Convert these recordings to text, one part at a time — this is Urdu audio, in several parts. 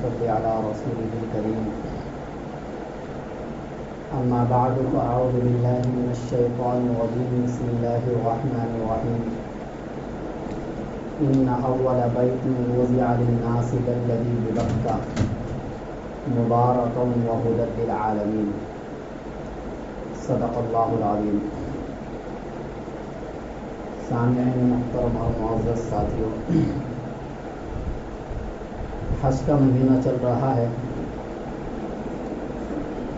صل على رسوله الكريم. أما بعد فأعوذ بالله من الشيطان الرجيم. بسم الله الرحمن الرحيم. إن أول بيت وضع للناس للذي ببكة مباركا وهدى للعالمين. صدق اللہ العظیم. سامعین محترم اور معزز ساتھیوں، حج کا مہینہ چل رہا ہے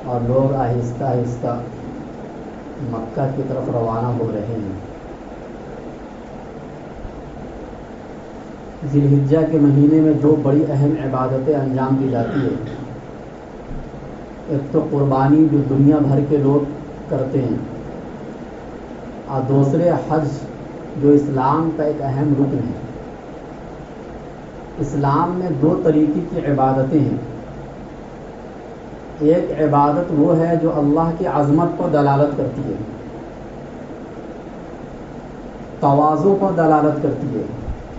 اور لوگ آہستہ آہستہ مکہ کی طرف روانہ ہو رہے ہیں. ذی الحجہ کے مہینے میں دو بڑی اہم عبادتیں انجام دی جاتی ہے. ایک تو قربانی جو دنیا بھر کے لوگ کرتے ہیں، اور دوسرے حج جو اسلام کا ایک اہم رکن ہے. اسلام میں دو طریقے کی عبادتیں ہیں. ایک عبادت وہ ہے جو اللہ کی عظمت پر دلالت کرتی ہے، تواضع پر دلالت کرتی ہے،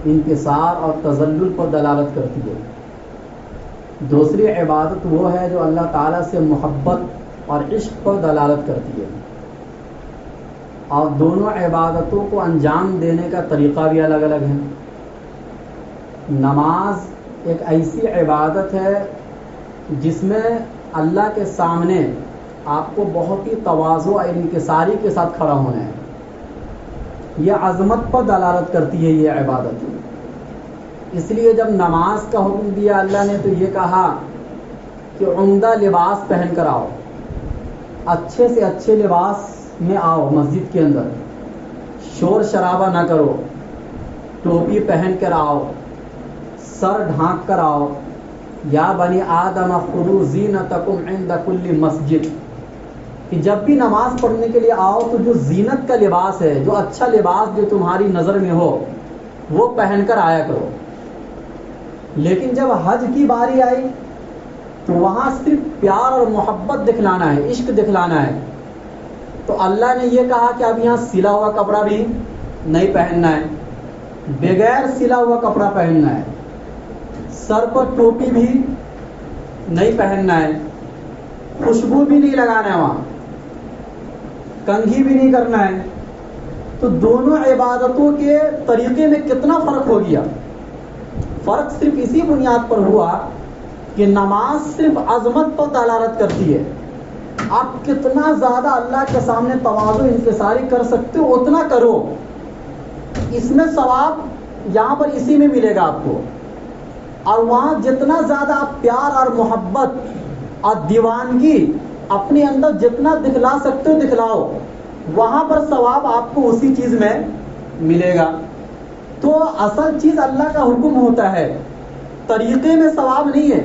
انکسار اور تذلل پر دلالت کرتی ہے. دوسری عبادت وہ ہے جو اللہ تعالیٰ سے محبت اور عشق پر دلالت کرتی ہے. اور دونوں عبادتوں کو انجام دینے کا طریقہ بھی الگ الگ ہے. نماز ایک ایسی عبادت ہے جس میں اللہ کے سامنے آپ کو بہت ہی تواضع اور انکساری کے ساتھ کھڑا ہونا ہے. یہ عظمت پر دلالت کرتی ہے یہ عبادت. اس لیے جب نماز کا حکم دیا اللہ نے تو یہ کہا کہ عمدہ لباس پہن کر آؤ، اچھے سے اچھے لباس میں آؤ، مسجد کے اندر شور شرابہ نہ کرو، ٹوپی پہن کر آؤ، سر ڈھانک کر آؤ. یا بنی آدم خذوا زینتکم عند کل مسجد، کہ جب بھی نماز پڑھنے کے لیے آؤ تو جو زینت کا لباس ہے، جو اچھا لباس جو تمہاری نظر میں ہو وہ پہن کر آیا کرو. لیکن جب حج کی باری آئی تو وہاں صرف پیار اور محبت دکھلانا ہے، عشق دکھلانا ہے. تو اللہ نے یہ کہا کہ اب یہاں سلا ہوا کپڑا بھی نہیں پہننا ہے، بغیر سلا ہوا کپڑا پہننا ہے، سر پر ٹوپی بھی نہیں پہننا ہے، خوشبو بھی نہیں لگانا ہے، وہاں کنگھی بھی نہیں کرنا ہے. تو دونوں عبادتوں کے طریقے میں کتنا فرق ہو گیا. فرق صرف اسی بنیاد پر ہوا کہ نماز صرف عظمت پر دلالت کرتی ہے. آپ کتنا زیادہ اللہ کے سامنے تواضع انکساری کر سکتے ہو اتنا کرو، اس میں ثواب یہاں پر اسی میں ملے گا آپ کو. اور وہاں جتنا زیادہ آپ پیار اور محبت اور دیوانگی اپنے اندر جتنا دکھلا سکتے ہو دکھلاؤ، وہاں پر ثواب آپ کو اسی چیز میں ملے گا. تو اصل چیز اللہ کا حکم ہوتا ہے، طریقے میں ثواب نہیں ہے.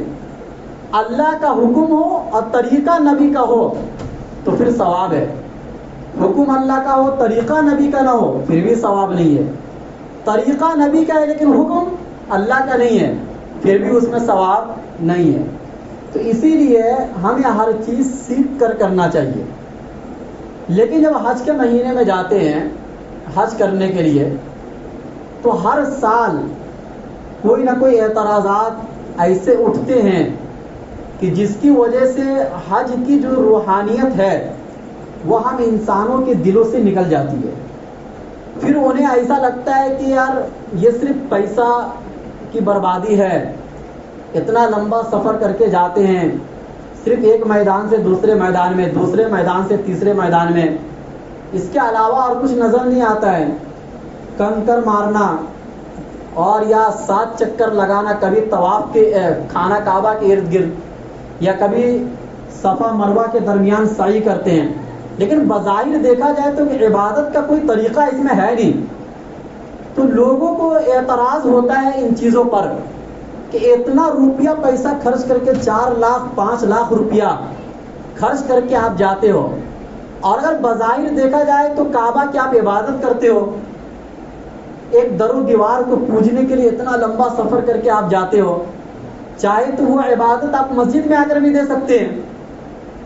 اللہ کا حکم ہو اور طریقہ نبی کا ہو تو پھر ثواب ہے. حکم اللہ کا ہو طریقہ نبی کا نہ ہو پھر بھی ثواب نہیں ہے. طریقہ نبی کا ہے لیکن حکم اللہ کا نہیں ہے پھر بھی اس میں ثواب نہیں ہے. تو اسی لیے ہمیں ہر چیز سیکھ کر کرنا چاہیے. لیکن جب حج کے مہینے میں جاتے ہیں حج کرنے کے لیے تو ہر سال کوئی نہ کوئی اعتراضات ایسے اٹھتے ہیں کہ جس کی وجہ سے حج کی جو روحانیت ہے وہ ہم انسانوں کے دلوں سے نکل جاتی ہے. پھر انہیں ایسا لگتا ہے کہ یار یہ صرف پیسہ کی بربادی ہے، اتنا لمبا سفر کر کے جاتے ہیں صرف ایک میدان سے دوسرے میدان میں، دوسرے میدان سے تیسرے میدان میں، اس کے علاوہ اور کچھ نظر نہیں آتا ہے. کنکر مارنا اور یا 7 چکر لگانا، کبھی طواف کے خانہ کعبہ کے ارد گرد یا کبھی صفا مروہ کے درمیان سعی کرتے ہیں. لیکن بظاہر دیکھا جائے تو عبادت کا کوئی طریقہ اس میں ہے نہیں. تو لوگوں کو اعتراض ہوتا ہے ان چیزوں پر کہ اتنا روپیہ پیسہ خرچ کر کے 4 لاکھ 5 لاکھ روپیہ خرچ کر کے آپ جاتے ہو، اور اگر بظاہر دیکھا جائے تو کعبہ کی آپ عبادت کرتے ہو، ایک در و دیوار کو پوجنے کے لیے اتنا لمبا سفر کر کے آپ جاتے ہو، چاہے تو وہ عبادت آپ مسجد میں آ کر بھی دے سکتے ہیں،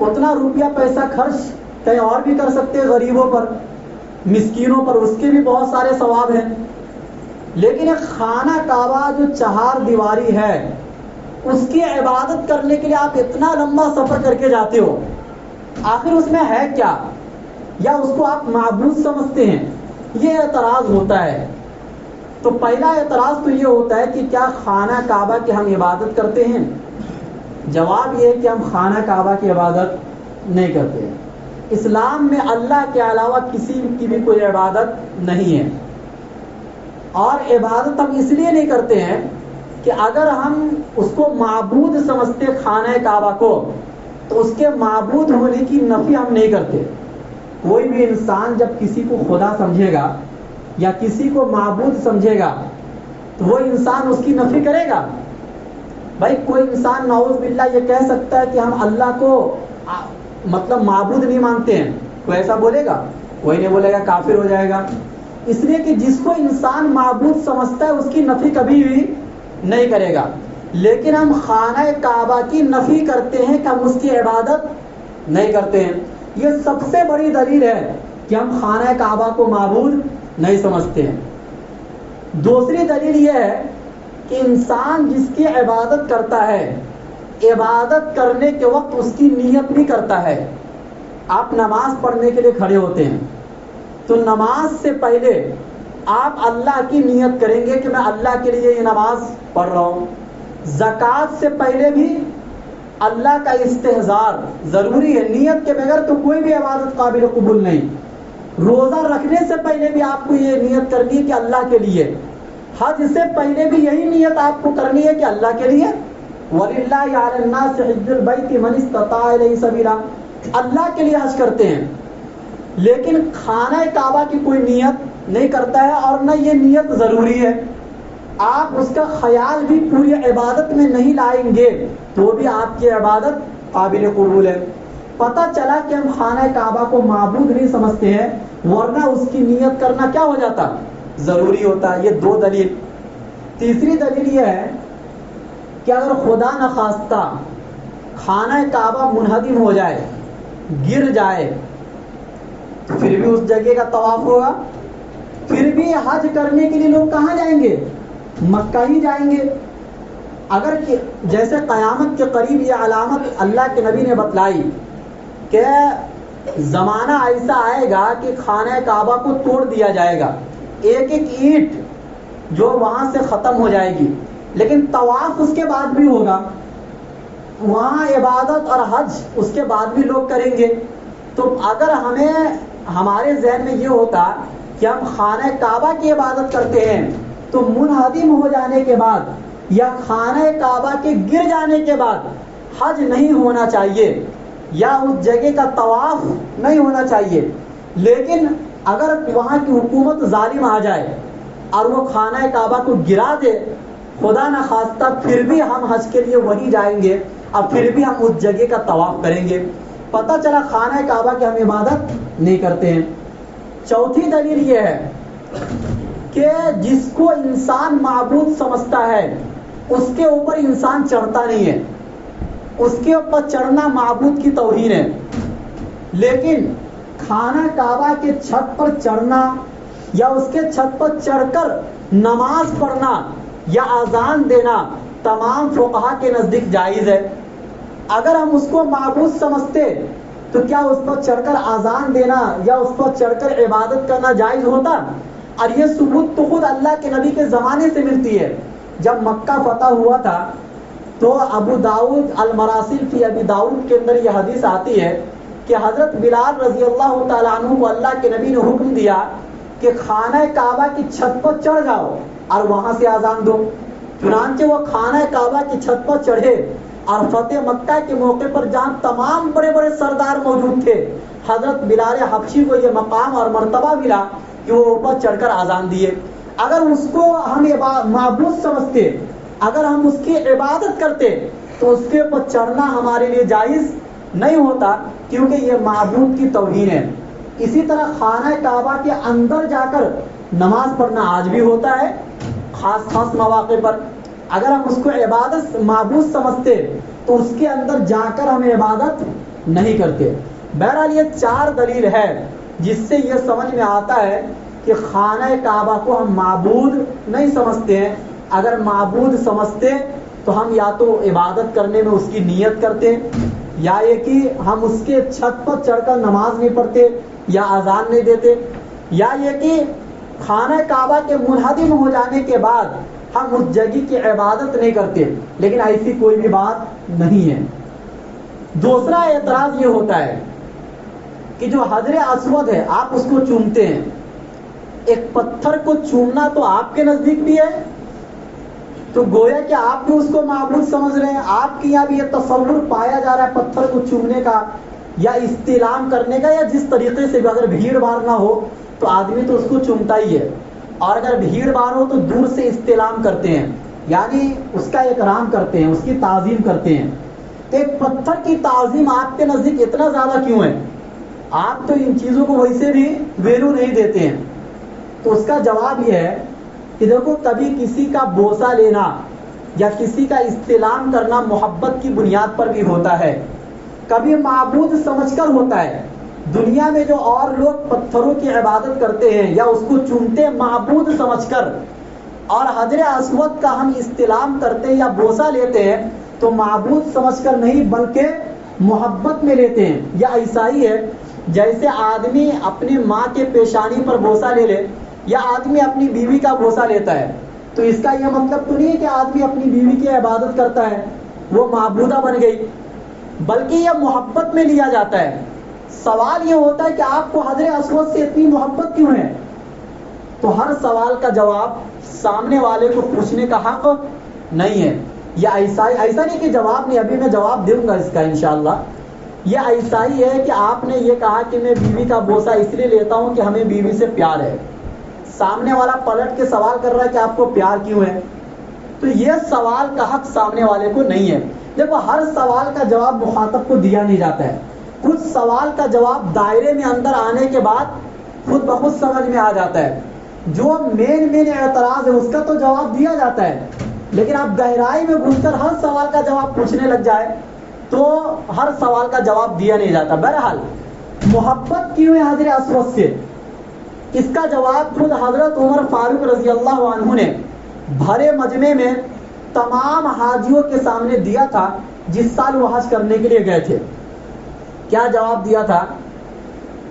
اتنا روپیہ پیسہ خرچ کہیں اور بھی کر سکتے ہیں، غریبوں پر مسکینوں پر، اس کے بھی بہت سارے ثواب ہیں. لیکن ایک خانہ کعبہ جو 4 دیواری ہے اس کی عبادت کرنے کے لیے آپ اتنا لمبا سفر کر کے جاتے ہو، آخر اس میں ہے کیا؟ یا اس کو آپ معبود سمجھتے ہیں؟ یہ اعتراض ہوتا ہے۔ تو پہلا اعتراض تو یہ ہوتا ہے کہ کیا خانہ کعبہ کی ہم عبادت کرتے ہیں؟ جواب یہ ہے کہ ہم خانہ کعبہ کی عبادت نہیں کرتے ہیں۔ اسلام میں اللہ کے علاوہ کسی کی بھی کوئی عبادت نہیں ہے، اور عبادت ہم اس لیے نہیں کرتے ہیں کہ اگر ہم اس کو معبود سمجھتے خانہ کعبہ کو تو اس کے معبود ہونے کی نفی ہم نہیں کرتے۔ کوئی بھی انسان جب کسی کو خدا سمجھے گا یا کسی کو معبود سمجھے گا تو وہ انسان اس کی نفی کرے گا؟ بھائی کوئی انسان نعوذ باللہ یہ کہہ سکتا ہے کہ ہم اللہ کو مطلب معبود نہیں مانتے ہیں، کوئی ایسا بولے گا؟ کوئی نہیں بولے گا، کافر ہو جائے گا۔ اس لیے کہ جس کو انسان معبود سمجھتا ہے اس کی نفی کبھی بھی نہیں کرے گا۔ لیکن ہم خانہ کعبہ کی نفی کرتے ہیں کہ ہم اس کی عبادت نہیں کرتے ہیں۔ یہ سب سے بڑی دلیل ہے کہ ہم خانہ کعبہ کو معبود نہیں سمجھتے ہیں۔ دوسری دلیل یہ ہے کہ انسان جس کی عبادت کرتا ہے، عبادت کرنے کے وقت اس کی نیت بھی کرتا ہے۔ آپ نماز پڑھنے کے لیے کھڑے ہوتے ہیں تو نماز سے پہلے آپ اللہ کی نیت کریں گے کہ میں اللہ کے لیے یہ نماز پڑھ رہا ہوں۔ زکوٰۃ سے پہلے بھی اللہ کا استحضار ضروری ہے، نیت کے بغیر تو کوئی بھی عبادت قابل قبول نہیں۔ روزہ رکھنے سے پہلے بھی آپ کو یہ نیت کرنی ہے کہ اللہ کے لیے۔ حج سے پہلے بھی یہی نیت آپ کو کرنی ہے کہ اللہ کے لیے۔ وَلِلَّهِ عَلَى النَّاسِ حِجُّ الْبَيْتِ مَنِ اسْتَطَاعَ إِلَيْهِ سَبِيلًا، اللہ کے لیے حج کرتے ہیں، لیکن خانہ کعبہ کی کوئی نیت نہیں کرتا ہے، اور نہ یہ نیت ضروری ہے۔ آپ اس کا خیال بھی پوری عبادت میں نہیں لائیں گے تو بھی آپ کی عبادت قابل قبول ہے۔ پتہ چلا کہ ہم خانہ کعبہ کو معبود نہیں سمجھتے ہیں، ورنہ اس کی نیت کرنا کیا ہو جاتا؟ ضروری ہوتا ہے۔ یہ دو دلیل۔ تیسری دلیل یہ ہے کہ اگر خدا نخواستہ خانہ کعبہ منہدم ہو جائے، گر جائے، تو پھر بھی اس جگہ کا طواف ہوگا، پھر بھی حج کرنے کے لیے لوگ کہاں جائیں گے؟ مکہ ہی جائیں گے۔ اگر جیسے قیامت کے قریب یہ علامت اللہ کے نبی نے بتلائی کہ زمانہ ایسا آئے گا کہ خانہ کعبہ کو توڑ دیا جائے گا، ایک ایک اینٹ جو وہاں سے ختم ہو جائے گی، لیکن طواف اس کے بعد بھی ہوگا، وہاں عبادت اور حج اس کے بعد بھی لوگ کریں گے۔ تو اگر ہمارے ذہن میں یہ ہوتا کہ ہم خانہ کعبہ کی عبادت کرتے ہیں تو منہدم ہو جانے کے بعد یا خانہ کعبہ کے گر جانے کے بعد حج نہیں ہونا چاہیے یا اس جگہ کا طواف نہیں ہونا چاہیے۔ لیکن اگر وہاں کی حکومت ظالم آ جائے اور وہ خانہ کعبہ کو گرا دے، خدا نخواستہ، پھر بھی ہم حج کے لیے وہیں جائیں گے اور پھر بھی ہم اس جگہ کا طواف کریں گے۔ پتہ چلا خانہ کعبہ کی ہم عبادت نہیں کرتے ہیں۔ چوتھی دلیل یہ ہے کہ جس کو انسان معبود سمجھتا ہے اس کے اوپر انسان چڑھتا نہیں ہے، اس کے اوپر چڑھنا معبود کی توہین ہے۔ لیکن خانہ کعبہ کے چھت پر چڑھنا یا اس کے چھت پر چڑھ کر نماز پڑھنا یا اذان دینا تمام فقہا کے نزدیک جائز ہے۔ اگر ہم اس کو معبود سمجھتے تو کیا اس پر چڑھ کر اذان دینا یا اس پر چڑھ کر عبادت کرنا جائز ہوتا؟ اور یہ ثبوت تو خود اللہ کے نبی کے زمانے سے ملتی ہے۔ جب مکہ فتح ہوا تھا تو ابو داؤد المراسل فی ابی داؤد کے اندر یہ حدیث آتی ہے کہ حضرت بلال رضی اللہ تعالیٰ عنہ کو اللہ کے نبی نے حکم دیا کہ خانہ کعبہ کی چھت پر چڑھ جاؤ اور وہاں سے اذان دو۔ چنانچہ وہ خانہ کعبہ کی چھت پر چڑھے اور فتح مکہ کے موقع پر جہاں تمام بڑے بڑے سردار موجود تھے، حضرت بلال حبشی کو یہ مقام اور مرتبہ ملا کہ وہ اوپر چڑھ کر اذان دیے۔ اگر اس کو ہم معبود سمجھتے، اگر ہم اس کی عبادت کرتے تو اس کے اوپر چڑھنا ہمارے لیے جائز نہیں ہوتا، کیونکہ یہ معبود کی توہین ہے۔ اسی طرح خانہ کعبہ کے اندر جا کر نماز پڑھنا آج بھی ہوتا ہے خاص خاص مواقع پر۔ اگر ہم اس کو عبادت معبود سمجھتے تو اس کے اندر جا کر ہم عبادت نہیں کرتے۔ بہرحال یہ چار دلیل ہے جس سے یہ سمجھ میں آتا ہے کہ خانہ کعبہ کو ہم معبود نہیں سمجھتے ہیں۔ اگر معبود سمجھتے تو ہم یا تو عبادت کرنے میں اس کی نیت کرتے ہیں، یا یہ کہ ہم اس کے چھت پر چڑھ کر نماز نہیں پڑھتے یا اذان نہیں دیتے، یا یہ کہ خانہ کعبہ کے منہدم ہو جانے کے بعد ہم اس جگہ کی عبادت نہیں کرتے، لیکن ایسی کوئی بھی بات نہیں ہے۔ دوسرا اعتراض یہ ہوتا ہے کہ جو حجر اسود ہے آپ اس کو چومتے ہیں، ایک پتھر کو چومنا تو آپ کے نزدیک بھی ہے، تو گویا کہ آپ بھی اس کو معبود سمجھ رہے ہیں، آپ کے یہاں بھی یہ تصور پایا جا رہا ہے پتھر کو چومنے کا یا استلام کرنے کا، یا جس طریقے سے بھی اگر بھیڑ بھاڑ نہ ہو تو آدمی تو اس کو چومتا ہی ہے، اور اگر بھیڑ بھاڑ ہو تو دور سے استلام کرتے ہیں، یعنی اس کا اکرام کرتے ہیں، اس کی تعظیم کرتے ہیں۔ ایک پتھر کی تعظیم آپ کے نزدیک اتنا زیادہ کیوں ہے؟ آپ تو ان چیزوں کو ویسے بھی ویلو نہیں دیتے ہیں۔ تو اس کا جواب یہ ہے کہ دیکھو، کبھی کسی کا بوسہ لینا یا کسی کا استلام کرنا محبت کی بنیاد پر بھی ہوتا ہے، کبھی معبود سمجھ کر ہوتا ہے۔ دنیا میں جو اور لوگ پتھروں کی عبادت کرتے ہیں یا اس کو چومتے ہیں معبود سمجھ کر، اور حجر اسود کا ہم استلام کرتے ہیں یا بوسہ لیتے ہیں تو معبود سمجھ کر نہیں بلکہ محبت میں لیتے ہیں۔ یا ایسا ہی ہے جیسے آدمی اپنی ماں کے پیشانی پر بوسہ لے لے، یا آدمی اپنی بیوی کا بوسہ لیتا ہے، تو اس کا یہ مطلب تو نہیں ہے کہ آدمی اپنی بیوی کی عبادت کرتا ہے، وہ معبودہ بن گئی، بلکہ یہ محبت میں لیا جاتا ہے۔ سوال یہ ہوتا ہے کہ آپ کو حجر اسود سے اتنی محبت کیوں ہے؟ تو ہر سوال کا جواب سامنے والے کو پوچھنے کا حق نہیں ہے۔ یہ ایسا نہیں کہ جواب نہیں، ابھی میں جواب دوں گا اس کا انشاءاللہ۔ یہ ایسا ہی ہے کہ آپ نے یہ کہا کہ میں بیوی کا بوسہ اس لیے لیتا ہوں کہ ہمیں بیوی سے پیار ہے، سامنے والا پلٹ کے سوال کر رہا ہے کہ آپ کو پیار کیوں ہے، تو یہ سوال کا حق سامنے والے کو نہیں ہے۔ دیکھو، ہر سوال کا جواب مخاطب کو دیا نہیں جاتا ہے، کچھ سوال کا جواب دائرے میں اندر آنے کے بعد خود بخود سمجھ میں آ جاتا ہے۔ جو مین اعتراض ہے اس کا تو جواب دیا جاتا ہے، لیکن آپ گہرائی میں گھس کر ہر سوال کا جواب پوچھنے لگ جائے تو ہر سوال کا جواب دیا نہیں جاتا۔ بہرحال محبت کیوں ہے حجر اسود سے، اس کا جواب خود حضرت عمر فاروق رضی اللہ عنہ نے بھرے مجمع میں تمام حاجیوں کے سامنے دیا تھا جس سال وہ حج کرنے کے لیے گئے تھے۔ کیا جواب دیا تھا؟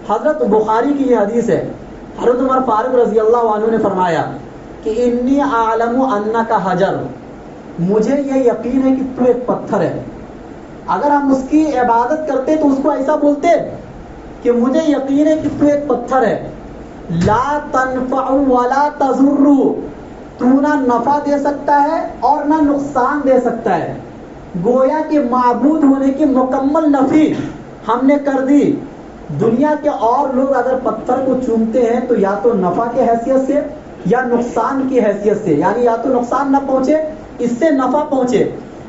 حضرت بخاری کی یہ حدیث ہے، حضرت عمر فاروق رضی اللہ عنہ نے فرمایا کہ انی اعلم انک حجر، مجھے یہ یقین ہے کہ تو ایک پتھر ہے۔ اگر ہم اس کی عبادت کرتے تو اس کو ایسا بولتے کہ مجھے یقین ہے کہ تو ایک پتھر ہے، لا تنفع ولا تضر، تو نہ نفع دے سکتا ہے اور نہ نقصان دے سکتا ہے۔ گویا کہ معبود ہونے کی مکمل نفی ہم نے کر دی۔ دنیا کے اور لوگ اگر پتھر کو چومتے ہیں تو یا تو نفع کی حیثیت سے یا نقصان کی حیثیت سے، یعنی یا تو نقصان نہ پہنچے اس سے نفع پہنچے،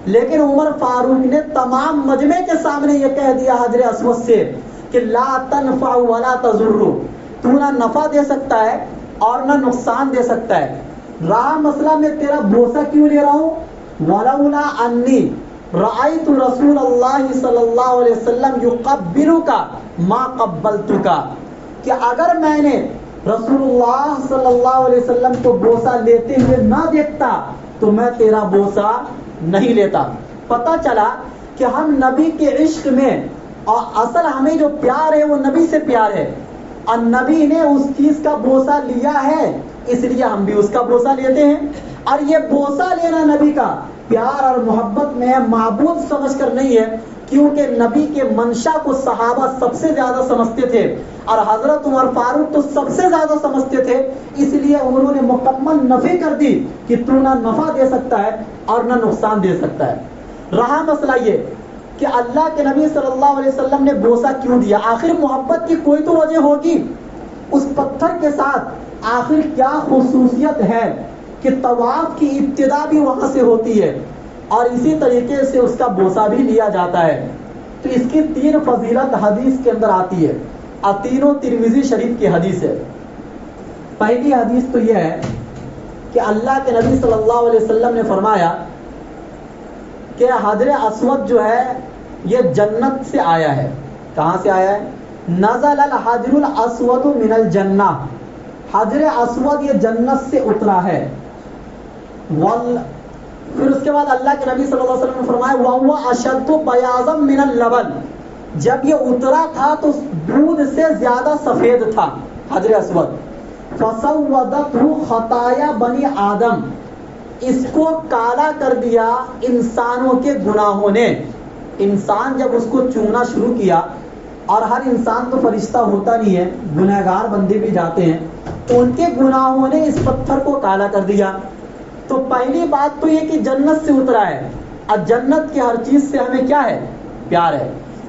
لیکن عمر فاروق نے تمام مجمع کے سامنے یہ کہہ دیا حجر اسود سے کہ لا تنفع ولا تضر، تو نہ نفع دے سکتا ہے اور نہ نقصان دے سکتا ہے۔ رہا مسئلہ میں تیرا بوسہ کیوں لے رہا ہوں، ولولا انی رأیت رسول اللہ صلی اللہ علیہ وسلم یقبلک ما قبلتک، کہ اگر میں نے رسول اللہ صلی اللہ علیہ وسلم کو بوسہ لیتے ہوئے نہ دیکھتا تو میں تیرا بوسہ نہیں لیتا۔ پتہ چلا کہ ہم نبی کے عشق میں، اور اصل ہمیں جو پیار ہے وہ نبی سے پیار ہے، اور نبی نے اس چیز کا بوسہ لیا ہے اس لیے ہم بھی اس کا بوسہ لیتے ہیں۔ اور یہ بوسہ لینا نبی کا پیار اور محبت میں معبود سمجھ کر نہیں ہے، کیونکہ نبی کے منشا کو صحابہ سب سے زیادہ سمجھتے تھے اور حضرت عمر فاروق تو سب سے زیادہ سمجھتے تھے، اس لیے انہوں نے مکمل نفی کر دی کہ تو نہ نفع دے سکتا ہے اور نہ نقصان دے سکتا ہے۔ رہا مسئلہ یہ کہ اللہ کے نبی صلی اللہ علیہ وسلم نے بوسہ کیوں دیا، آخر محبت کی کوئی تو وجہ ہوگی۔ اس پتھر کے ساتھ آخر کیا خصوصیت ہے کہ طواف کی ابتدا بھی وہاں سے ہوتی ہے اور اسی طریقے سے اس کا بوسہ بھی لیا جاتا ہے۔ تو اس کی 3 فضیلت حدیث کے اندر آتی ہے اور تینوں ترمذی شریف کی حدیث ہے۔ پہلی حدیث تو یہ ہے کہ اللہ کے نبی صلی اللہ علیہ وسلم نے فرمایا کہ حجر اسود جو ہے یہ جنت سے آیا ہے۔ کہاں سے آیا ہے؟ نزل الحجر الاسود من الجنہ، حجر اسود یہ جنت سے اترا ہے۔ پھر اس کے بعد اللہ کے نبی صلی اللہ علیہ وسلم نے فرمایا وَهُوَ أَشَدُّ بَيَاضًا مِنَ اللَّبَنِ، جب یہ اترا تھا تو دودھ سے زیادہ سفید تھا حجر اسود. فَسَوَّدَتْهُ خَطَايَا بَنِي آدم، اس کو کالا کر دیا انسانوں کے گناہوں نے. انسان جب اس کو چومنا شروع کیا، اور ہر انسان تو فرشتہ ہوتا نہیں ہے، گنہگار بندے بھی جاتے ہیں، ان کے گناہوں نے اس پتھر کو کالا کر دیا. تو پہلی بات تو یہ کہ جنت سے اترا ہے، اور جنت کی ہر چیز سے ہمیں کیا ہے؟ پیار ہے.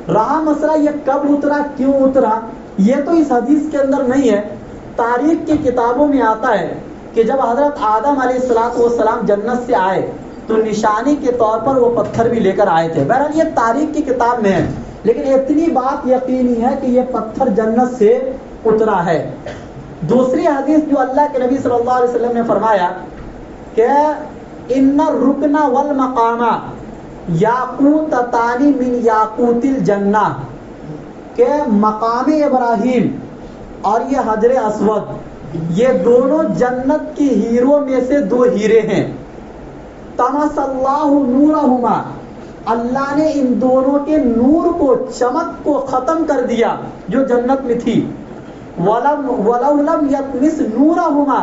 رہا مسئلہ یہ کب اترا، کیوں اترا، یہ تو اس حدیث کے اندر نہیں ہے. تاریخ کی کتابوں میں آتا ہے کہ جب حضرت آدم علیہ السلام جنت سے آئے تو نشانی کے طور پر وہ پتھر بھی لے کر آئے تھے. بہرحال یہ تاریخ کی کتاب میں ہے، لیکن اتنی بات یقینی ہے کہ یہ پتھر جنت سے اترا ہے. دوسری حدیث جو اللہ کے نبی صلی اللہ علیہ وسلم نے فرمایا کہ ان الرکن والمقام یاقوتتان من یاقوت الجنہ، کہ مقام ابراہیم اور یہ حجر اسود یہ دونوں جنت کی ہیروں میں سے دو ہیرے ہیں. طمس اللہ نورہما، اللہ نے ان دونوں کے نور کو، چمک کو ختم کر دیا جو جنت میں تھی. وَلَوْ لَمْ يَطْمِسْ نُورَهُمَا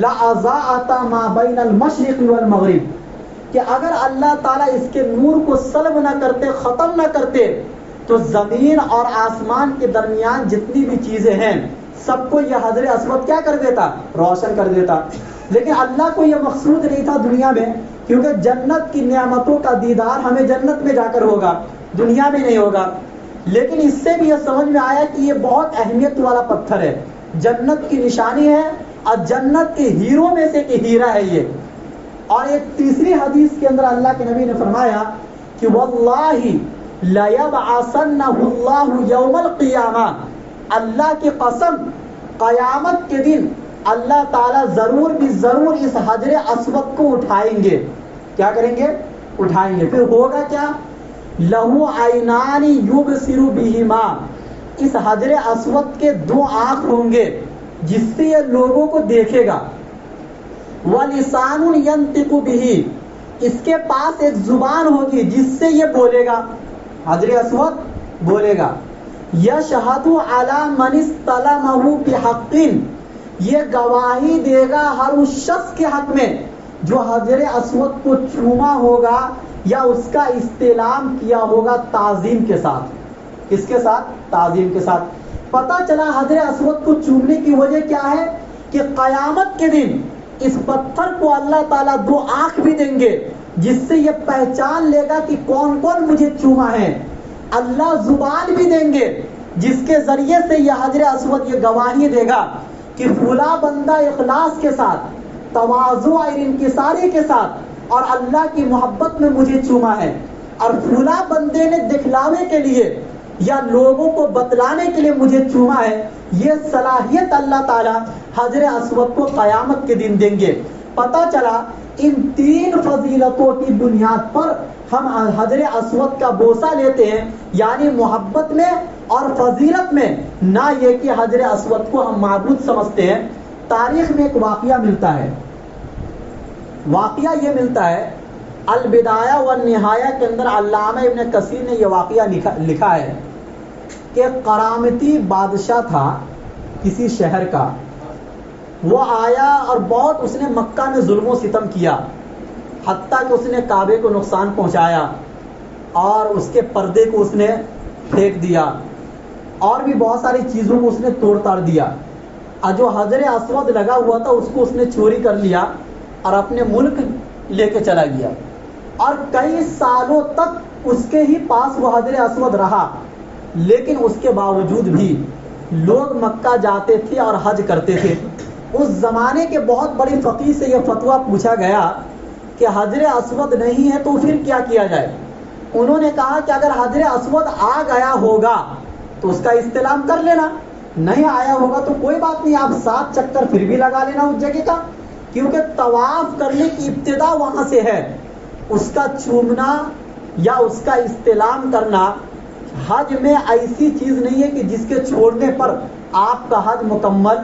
لَأَضَاءَتْ مَا بَيْنَ الْمَشْرِقِ وَالْمَغْرِبِ، کہ اگر اللہ تعالیٰ اس کے نور کو سلب نہ کرتے، ختم نہ کرتے، تو زمین اور آسمان کے درمیان جتنی بھی چیزیں ہیں سب کو یہ حجر اسود کیا کر دیتا؟ روشن کر دیتا. لیکن اللہ کو یہ مقصود نہیں تھا دنیا میں، کیونکہ جنت کی نعمتوں کا دیدار ہمیں جنت میں جا کر ہوگا، دنیا میں نہیں ہوگا. لیکن اس سے بھی یہ سمجھ میں آیا کہ یہ بہت اہمیت والا پتھر ہے، جنت کی نشانی ہے، اور جنت کے ہیروں میں سے کہ ہیرا ہے یہ. اور ایک تیسری حدیث کے اندر اللہ کے نبی نے فرمایا کہ واللہ لَيَبْعَثَنَّهُ اللَّهُ يَوْمَ الْقِيَامَةِ، اللہ کی قسم قیامت کے دن اللہ تعالیٰ ضرور بھی ضرور اس حجر اسود کو اٹھائیں گے. کیا کریں گے؟ اٹھائیں گے. پھر ہوگا کیا؟ لَهُ عَيْنَانِ يُبْصِرُ بِهِمَا، اس حجر اسود کے دو آنکھ ہوں گے جس سے یہ لوگوں کو دیکھے گا. وَلِسَانٌ يَنطِقُ بِهِ، اس کے پاس ایک زبان ہوگی جس سے یہ بولے گا، حجر اسود بولے گا. یشہد علی من استلمہ بحق، یہ گواہی دے گا ہر اس شخص کے حق میں جو حجر اسود کو چوما ہوگا یا اس کا استلام کیا ہوگا تعظیم کے ساتھ. کس کے ساتھ؟ تعظیم کے ساتھ. پتہ چلا حجر اسود کو چومنے کی وجہ کیا ہے کہ قیامت کے دن اس پتھر کو اللہ تعالیٰ دو آنکھ بھی دیں گے جس سے یہ پہچان لے گا کہ کون کون مجھے چوما ہے. اللہ زبان بھی دیں گے جس کے ذریعے سے یہ حجر اسود یہ گواہی دے گا کہ فلاں بندہ اخلاص کے ساتھ، تواضع اور انکساری کے ساتھ اور اللہ کی محبت میں مجھے چوما ہے، اور فلاں بندے نے دکھلاوے کے لیے یا لوگوں کو بتلانے کے لیے مجھے چوما ہے. یہ صلاحیت اللہ تعالیٰ حجر اسود کو قیامت کے دن دیں گے. پتہ چلا ان تین فضیلتوں کی بنیاد پر ہم حجر اسود کا بوسہ لیتے ہیں، یعنی محبت میں اور فضیلت میں، نہ یہ کہ حجر اسود کو ہم معبود سمجھتے ہیں. تاریخ میں ایک واقعہ ملتا ہے، واقعہ یہ ملتا ہے البدایہ والنہایہ کے اندر علامہ ابن کثیر نے یہ واقعہ لکھا ہے کہ کرامتی بادشاہ تھا کسی شہر کا. وہ آیا اور بہت اس نے مکہ میں ظلم و ستم کیا، حتیٰ کہ اس نے کعبے کو نقصان پہنچایا اور اس کے پردے کو اس نے پھینک دیا، اور بھی بہت ساری چیزوں کو اس نے توڑ تاڑ دیا. اور جو حجر اسود لگا ہوا تھا اس کو اس نے چوری کر لیا اور اپنے ملک لے کے چلا گیا، اور کئی سالوں تک اس کے ہی پاس وہ حجر اسود رہا. لیکن اس کے باوجود بھی لوگ مکہ جاتے تھے اور حج کرتے تھے. اس زمانے کے بہت بڑی فقیہ سے یہ فتویٰ پوچھا گیا کہ حجر اسود نہیں ہے تو پھر کیا کیا جائے. انہوں نے کہا کہ اگر حجر اسود آ گیا ہوگا تو اس کا استلام کر لینا، نہیں آیا ہوگا تو کوئی بات نہیں، آپ 7 چکر پھر بھی لگا لینا اس جگہ کا، کیونکہ طواف کرنے کی ابتدا وہاں سے ہے. اس کا چومنا یا اس کا استلام کرنا حج میں ایسی چیز نہیں ہے کہ جس کے چھوڑنے پر آپ کا حج مکمل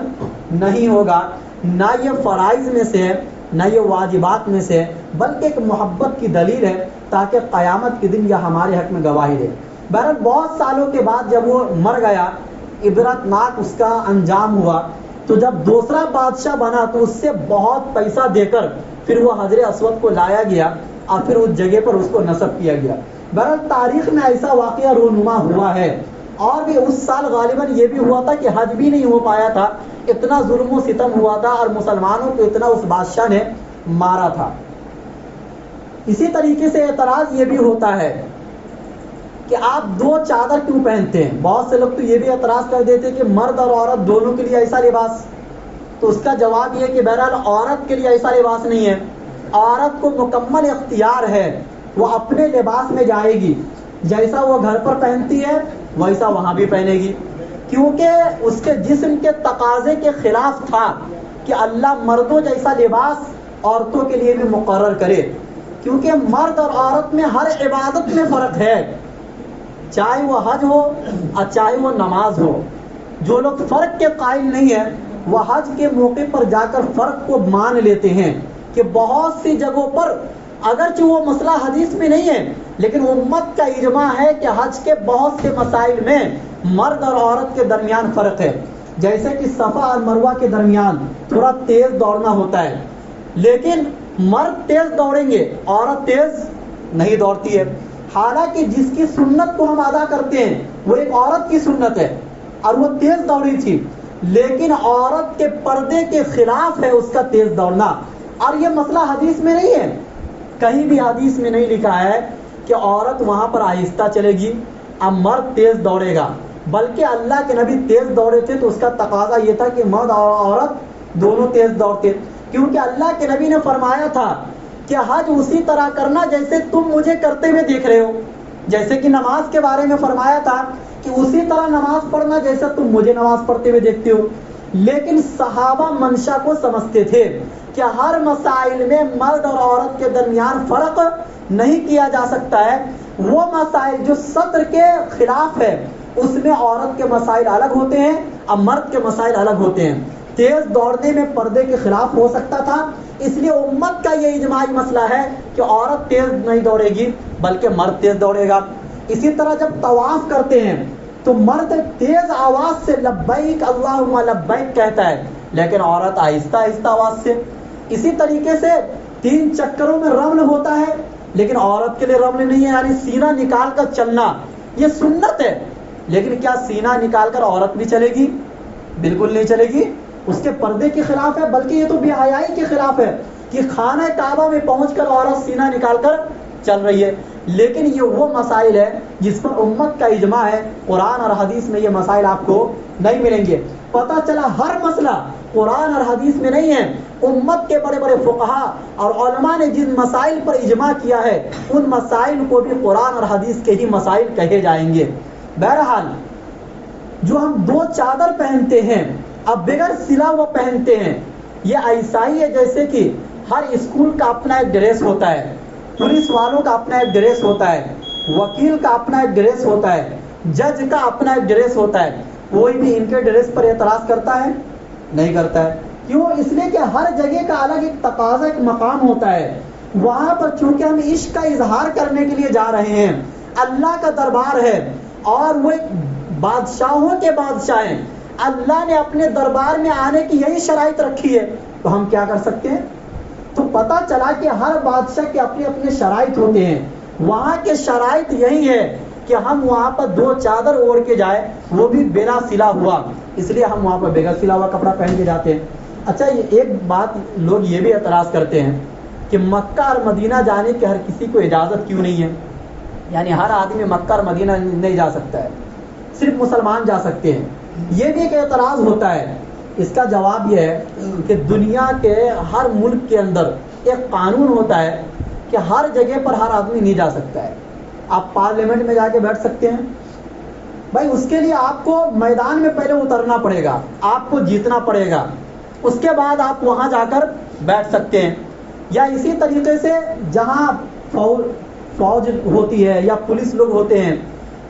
نہیں ہوگا. نہ یہ فرائض میں سے ہے نہ یہ واجبات میں سے، بلکہ ایک محبت کی دلیل ہے تاکہ قیامت کے دن یہ ہمارے حق میں گواہی دے۔ بہرحال بہت سالوں کے بعد جب وہ مر گیا، عبرت ناک اس کا انجام ہوا، تو جب دوسرا بادشاہ بنا تو اس سے بہت پیسہ دے کر پھر وہ حجر اسود کو لایا گیا اور پھر اس جگہ پر اس کو نصب کیا گیا۔ بہرحال تاریخ میں ایسا واقعہ رونما ہوا ہے، اور بھی اس سال غالباً یہ بھی ہوا تھا کہ حج بھی نہیں ہو پایا تھا، اتنا ظلم و ستم ہوا تھا اور مسلمانوں کو اتنا اس بادشاہ نے مارا تھا۔ اسی طریقے سے اعتراض یہ بھی ہوتا ہے کہ آپ دو چادر کیوں پہنتے ہیں؟ بہت سے لوگ تو یہ بھی اعتراض کر دیتے کہ مرد اور عورت دونوں کے لیے ایسا لباس، تو اس کا جواب یہ کہ بہرحال عورت کے لیے ایسا لباس نہیں ہے، عورت کو مکمل اختیار ہے، وہ اپنے لباس میں جائے گی، جیسا وہ گھر پر پہنتی ہے ویسا وہاں بھی پہنے گی، کیونکہ اس کے جسم کے تقاضے کے خلاف تھا کہ اللہ مردوں جیسا لباس عورتوں کے لیے بھی مقرر کرے، کیونکہ مرد اور عورت میں ہر عبادت میں فرق ہے، چاہے وہ حج ہو اور چاہے وہ نماز ہو۔ جو لوگ فرق کے قائل نہیں ہیں وہ حج کے موقع پر جا کر فرق کو مان لیتے ہیں کہ بہت سی جگہوں پر اگرچہ وہ مسئلہ حدیث میں نہیں ہے لیکن امت کا اجماع ہے کہ حج کے بہت سے مسائل میں مرد اور عورت کے درمیان فرق ہے، جیسے کہ صفا اور مروہ کے درمیان تھوڑا تیز دوڑنا ہوتا ہے، لیکن مرد تیز دوڑیں گے، عورت تیز نہیں دوڑتی ہے، حالانکہ جس کی سنت کو ہم ادا کرتے ہیں وہ ایک عورت کی سنت ہے اور وہ تیز دوڑی تھی، لیکن عورت کے پردے کے خلاف ہے اس کا تیز دوڑنا، اور یہ مسئلہ حدیث میں نہیں ہے، کہیں بھی حدیث میں نہیں لکھا ہے کہ عورت وہاں پر آہستہ چلے گی اب مرد تیز دوڑے گا، بلکہ اللہ کے نبی تیز دوڑے تھے تو اس کا تقاضا یہ تھا کہ مرد اور عورت دونوں تیز دوڑتے، کیونکہ اللہ کے نبی نے فرمایا تھا کہ حج اسی طرح کرنا جیسے تم مجھے کرتے ہوئے دیکھ رہے ہو، جیسے کہ نماز کے بارے میں فرمایا تھا کہ اسی طرح نماز پڑھنا جیسا تم مجھے نماز پڑھتے ہوئے دیکھتے ہو۔ لیکن صحابہ منشا کو سمجھتے تھے کہ ہر مسائل میں مرد اور عورت کے درمیان فرق نہیں کیا جا سکتا ہے، وہ مسائل جو سطر کے خلاف ہے اس میں عورت کے مسائل الگ ہوتے ہیں اور مرد کے مسائل الگ ہوتے ہیں، تیز دوڑنے میں پردے کے خلاف ہو سکتا تھا، اس لیے امت کا یہ اجماعی مسئلہ ہے کہ عورت تیز نہیں دوڑے گی بلکہ مرد تیز دوڑے گا۔ اسی طرح جب طواف کرتے ہیں تو مرد تیز آواز سے لبیک اللہم لبیک کہتا ہے، لیکن عورت آہستہ آہستہ آواز سے۔ اسی طریقے سے 3 چکروں میں رمل ہوتا ہے لیکن عورت کے لیے رمل نہیں ہے، یعنی سینہ نکال کر چلنا یہ سنت ہے، لیکن کیا سینہ نکال کر عورت بھی چلے گی؟ بالکل نہیں چلے گی، اس کے پردے کے خلاف ہے، بلکہ یہ تو بے حیائی کے خلاف ہے کہ خانہ کعبہ میں پہنچ کر عورت سینہ نکال کر چل رہی ہے۔ لیکن یہ وہ مسائل ہے جس پر امت کا اجماع ہے، قرآن اور حدیث میں یہ مسائل آپ کو نہیں ملیں گے۔ پتہ چلا ہر مسئلہ قرآن اور حدیث میں نہیں ہے، امت کے بڑے بڑے فقہا اور علماء نے جن مسائل پر اجماع کیا ہے ان مسائل کو بھی قرآن اور حدیث کے ہی مسائل کہے جائیں گے۔ بہرحال جو ہم 2 چادر پہنتے ہیں اب بغیر سلا وہ پہنتے ہیں، یہ ایسا ہی ہے جیسے کہ ہر اسکول کا اپنا ایک ڈریس ہوتا ہے، پولیس والوں کا اپنا ایک ڈریس ہوتا ہے، وکیل کا اپنا ایک ڈریس ہوتا ہے، جج کا اپنا ایک ڈریس ہوتا ہے، کوئی بھی ان کے ڈریس پر اعتراض کرتا ہے؟ نہیں کرتا ہے۔ کیوں؟ اس لیے کہ ہر جگہ کا الگ ایک تقاضا، ایک مقام ہوتا ہے، وہاں پر چونکہ ہم عشق کا اظہار کرنے کے لیے جا رہے ہیں، اللہ کا دربار ہے اور وہ ایک بادشاہوں کے بادشاہ ہیں، اللہ نے اپنے دربار میں آنے کی یہی شرائط رکھی ہے، تو ہم کیا کر سکتے ہیں؟ تو پتہ چلا کہ ہر بادشاہ کے اپنے اپنے شرائط ہوتے ہیں، وہاں کے شرائط یہی ہے کہ ہم وہاں پر 2 چادر اوڑھ کے جائے، وہ بھی بلا سلا ہوا، اس لیے ہم وہاں پر بغیر سلا ہوا کپڑا پہن کے جاتے ہیں۔ اچھا یہ ایک بات لوگ یہ بھی اعتراض کرتے ہیں کہ مکہ اور مدینہ جانے کی ہر کسی کو اجازت کیوں نہیں ہے، یعنی ہر آدمی مکہ اور مدینہ نہیں جا سکتا ہے، صرف مسلمان جا سکتے ہیں، یہ بھی ایک اعتراض ہوتا ہے۔ اس کا جواب یہ ہے کہ دنیا کے ہر ملک کے اندر ایک قانون ہوتا ہے کہ ہر جگہ پر ہر آدمی نہیں جا سکتا ہے۔ آپ پارلیمنٹ میں جا کے بیٹھ سکتے ہیں، بھائی اس کے لیے آپ کو میدان میں پہلے اترنا پڑے گا، آپ کو جیتنا پڑے گا، اس کے بعد آپ وہاں جا کر بیٹھ سکتے ہیں۔ یا اسی طریقے سے جہاں فوج ہوتی ہے یا پولیس لوگ ہوتے ہیں،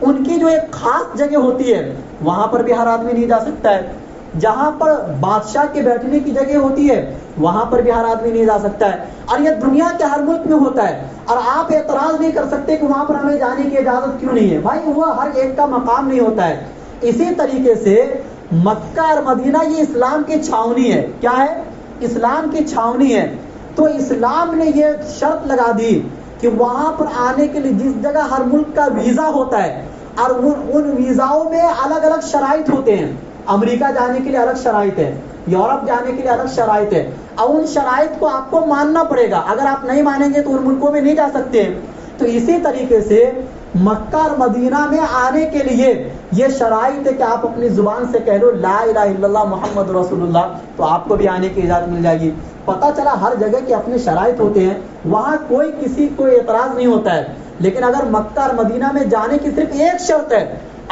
ان کی جو ایک خاص جگہ ہوتی ہے وہاں پر بھی ہر آدمی نہیں جا سکتا ہے۔ جہاں پر بادشاہ کے بیٹھنے کی جگہ ہوتی ہے وہاں پر بھی ہر آدمی نہیں جا سکتا ہے، اور یہ دنیا کے ہر ملک میں ہوتا ہے، اور آپ اعتراض نہیں کر سکتے کہ وہاں پر ہمیں جانے کی اجازت کیوں نہیں ہے. بھائی وہ ہر ایک کا مقام نہیں ہوتا ہے. اسی طریقے سے مکہ اور مدینہ یہ اسلام کی چھاونی ہے. کیا ہے؟ اسلام کی چھاونی ہے. تو اسلام نے یہ شرط لگا دی کہ وہاں پر آنے کے لیے جس جگہ ہر ملک کا ویزا ہوتا ہے، اور ان ویزاؤں میں الگ الگ شرائط ہوتے ہیں. امریکہ جانے کے لیے الگ شرائط ہے، یورپ جانے کے لیے الگ شرائط ہے، اور ان شرائط کو آپ کو ماننا پڑے گا. اگر آپ نہیں مانیں گے تو ان ملکوں میں نہیں جا سکتے. تو اسی طریقے سے مکہ اور مدینہ میں آنے کے لیے یہ شرائط ہے کہ آپ اپنی زبان سے کہہ لو لا الہ الا اللہ محمد رسول اللہ، تو آپ کو بھی آنے کی اجازت مل جائے گی. پتہ چلا ہر جگہ کے اپنے شرائط ہوتے ہیں، وہاں کوئی کسی کو اعتراض نہیں ہوتا ہے. لیکن اگر مکہ اور مدینہ میں جانے کی صرف ایک شرط ہے،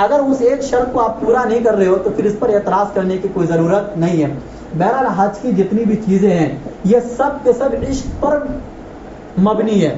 اگر اس ایک شرط کو آپ پورا نہیں کر رہے ہو تو پھر اس پر اعتراض کرنے کی کوئی ضرورت نہیں ہے. بہرحال حج کی جتنی بھی چیزیں ہیں یہ سب کے سب عشق پر مبنی ہے،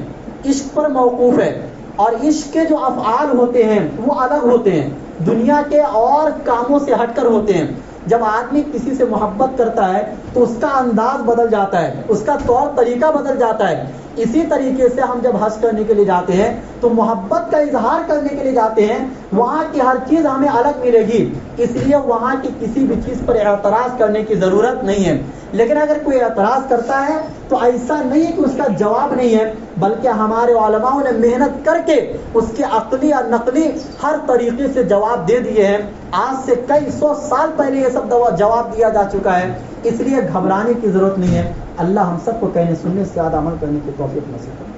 عشق پر موقوف ہے. اور عشق کے جو افعال ہوتے ہیں وہ الگ ہوتے ہیں، دنیا کے اور کاموں سے ہٹ کر ہوتے ہیں. جب آدمی کسی سے محبت کرتا ہے تو اس کا انداز بدل جاتا ہے، اس کا طور طریقہ بدل جاتا ہے. اسی طریقے سے ہم جب حج کرنے کے لیے جاتے ہیں تو محبت کا اظہار کرنے کے لیے جاتے ہیں، وہاں کی ہر چیز ہمیں الگ ملے گی، اس لیے وہاں کی کسی بھی چیز پر اعتراض کرنے کی ضرورت نہیں ہے. لیکن اگر کوئی اعتراض کرتا ہے تو ایسا نہیں ہے کہ اس کا جواب نہیں ہے، بلکہ ہمارے علماء نے محنت کر کے اس کے عقلی اور نقلی ہر طریقے سے جواب دے دیے ہیں. آج سے کئی سو سال پہلے یہ سب جواب دیا جا چکا ہے، اس لیے گھبرانے کی ضرورت نہیں ہے. اللہ ہم سب کو کہنے سننے سے زیادہ عمل کرنے کی توفیق نصیب کرے.